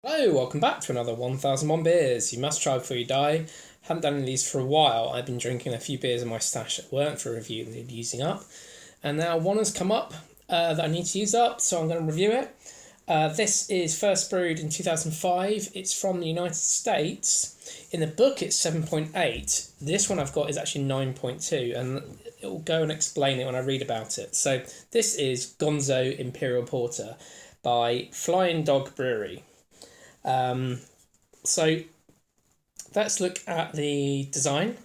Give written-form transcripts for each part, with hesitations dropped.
Hello, welcome back to another 1001 Beers. You must try before you die. Haven't done any of these for a while. I've been drinking a few beers in my stash at work for review and need using up. And now one has come up that I need to use up, so I'm going to review it. This is first brewed in 2005. It's from the United States. In the book, it's 7.8. This one I've got is actually 9.2, and it will go and explain it when I read about it. So this is Gonzo Imperial Porter by Flying Dog Brewery. So let's look at the design.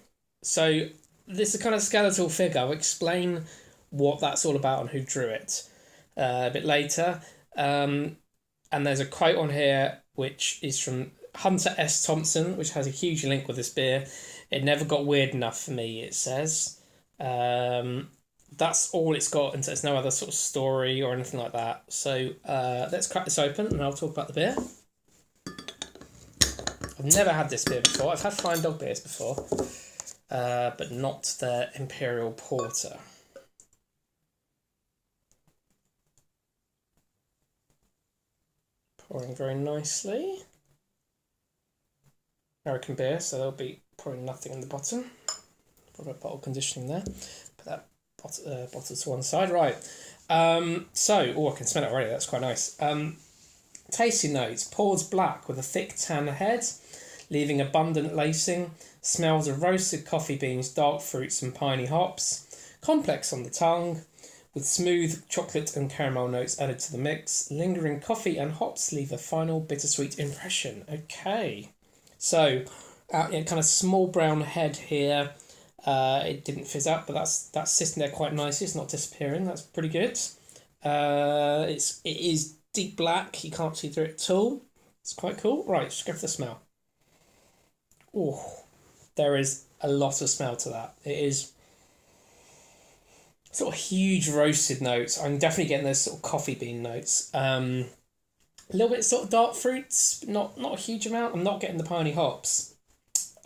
So this is a kind of skeletal figure. I'll explain what that's all about and who drew it a bit later. And there's a quote on here which is from Hunter S. Thompson, which has a huge link with this beer. It never got weird enough for me, it says. That's all it's got, and there's no other sort of story or anything like that. So let's crack this open and I'll talk about the beer. I've never had this beer before. I've had Flying Dog beers before, but not the Imperial Porter. Pouring very nicely. American beer, so there'll be probably nothing in the bottom. Put a bottle conditioning there. Put that bottle to one side. Right. I can smell it already. That's quite nice. Tasty notes. Pours black with a thick tan head, leaving abundant lacing. Smells of roasted coffee beans, dark fruits and piney hops. Complex on the tongue, with smooth chocolate and caramel notes added to the mix. Lingering coffee and hops leave a final bittersweet impression. Okay. So, kind of small brown head here. It didn't fizz up, but that's sitting there quite nicely. It's not disappearing. That's pretty good. It is deep black. You can't see through it at all. It's quite cool. Right, just go for the smell. Oh, there is a lot of smell to that. It is sort of huge roasted notes. I'm definitely getting those sort of coffee bean notes. A little bit sort of dark fruits, not a huge amount. I'm not getting the piney hops.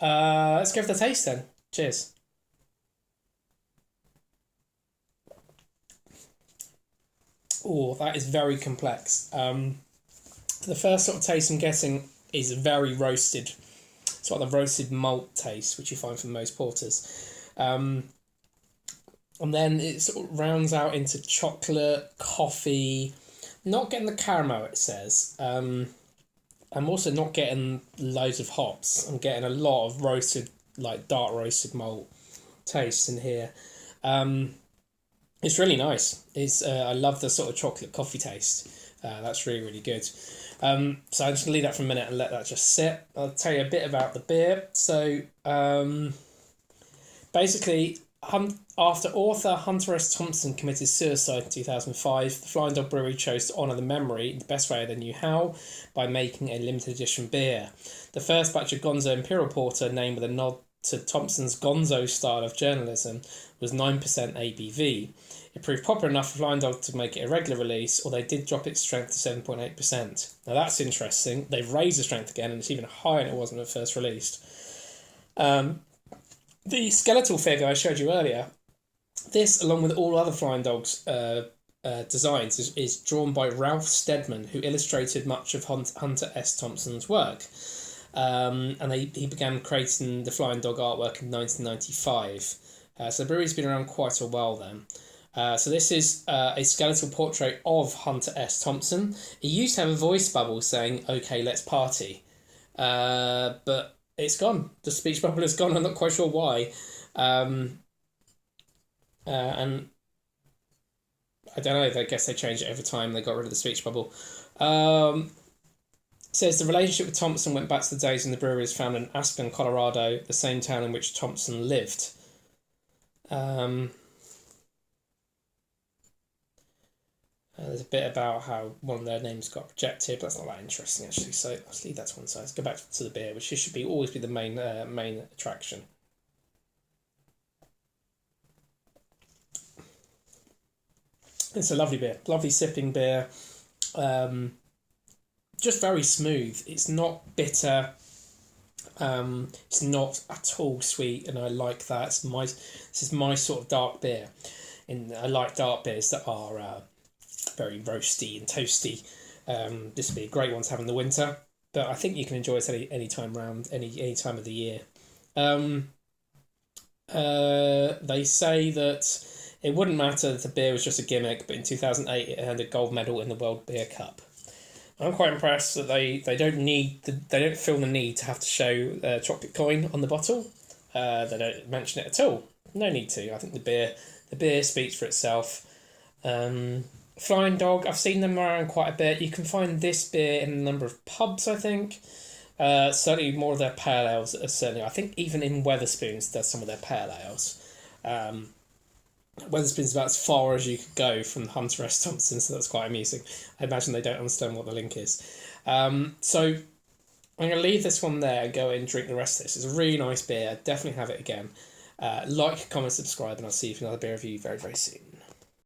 Let's go for the taste then. Cheers. Oh, that is very complex. The first sort of taste I'm getting is very roasted. Sort of the roasted malt taste, which you find from most porters. And then it sort of rounds out into chocolate, coffee. Not getting the caramel, it says. I'm also not getting loads of hops. I'm getting a lot of roasted, like dark roasted malt taste in here. It's really nice. I love the sort of chocolate coffee taste. That's really, really good. So I'm just going to leave that for a minute and let that just sit. I'll tell you a bit about the beer. So basically, after author Hunter S. Thompson committed suicide in 2005, the Flying Dog Brewery chose to honour the memory in the best way they knew how by making a limited edition beer. The first batch of Gonzo Imperial Porter, named with a nod to Thompson's Gonzo style of journalism, was 9% ABV. It proved popular enough for Flying Dog to make it a regular release, although they did drop its strength to 7.8%. Now that's interesting. They've raised the strength again, and it's even higher than it was when it first released. The skeletal figure I showed you earlier, this, along with all other Flying Dogs designs, is drawn by Ralph Steadman, who illustrated much of Hunter S. Thompson's work. And he began creating the Flying Dog artwork in 1995. So the brewery's been around quite a while then. So this is a skeletal portrait of Hunter S. Thompson. He used to have a voice bubble saying, "Okay, let's party." But it's gone. The speech bubble is gone. I'm not quite sure why. And I don't know. I guess they changed it over time. They got rid of the speech bubble. Says the relationship with Thompson went back to the days when the brewery was founded in Aspen, Colorado, the same town in which Thompson lived. There's a bit about how one of their names got rejected, but that's not that interesting actually. So let's leave that to one side. Let's go back to the beer, which should always be the main attraction. It's a lovely beer, lovely sipping beer. Just very smooth. It's not bitter. It's not at all sweet, and I like that. This is my sort of dark beer. I like dark beers that are very roasty and toasty. This would be a great one to have in the winter. but I think you can enjoy it any time round, any time of the year. Um, they say that it wouldn't matter if the beer was just a gimmick, but in 2008 it earned a gold medal in the World Beer Cup. I'm quite impressed that they don't feel the need to have to show a chocolate coin on the bottle. They don't mention it at all. No need to. I think the beer speaks for itself. Flying Dog, I've seen them around quite a bit. You can find this beer in a number of pubs, I think. Certainly more of their pale ales. Certainly, I think even in Wetherspoons does some of their pale ales. Wetherspoons about as far as you could go from Hunter S. Thompson, so that's quite amusing. I imagine they don't understand what the link is. So I'm going to leave this one there and go and drink the rest of this. It's a really nice beer. Definitely have it again. Like, comment, subscribe, and I'll see you for another beer review very, very soon.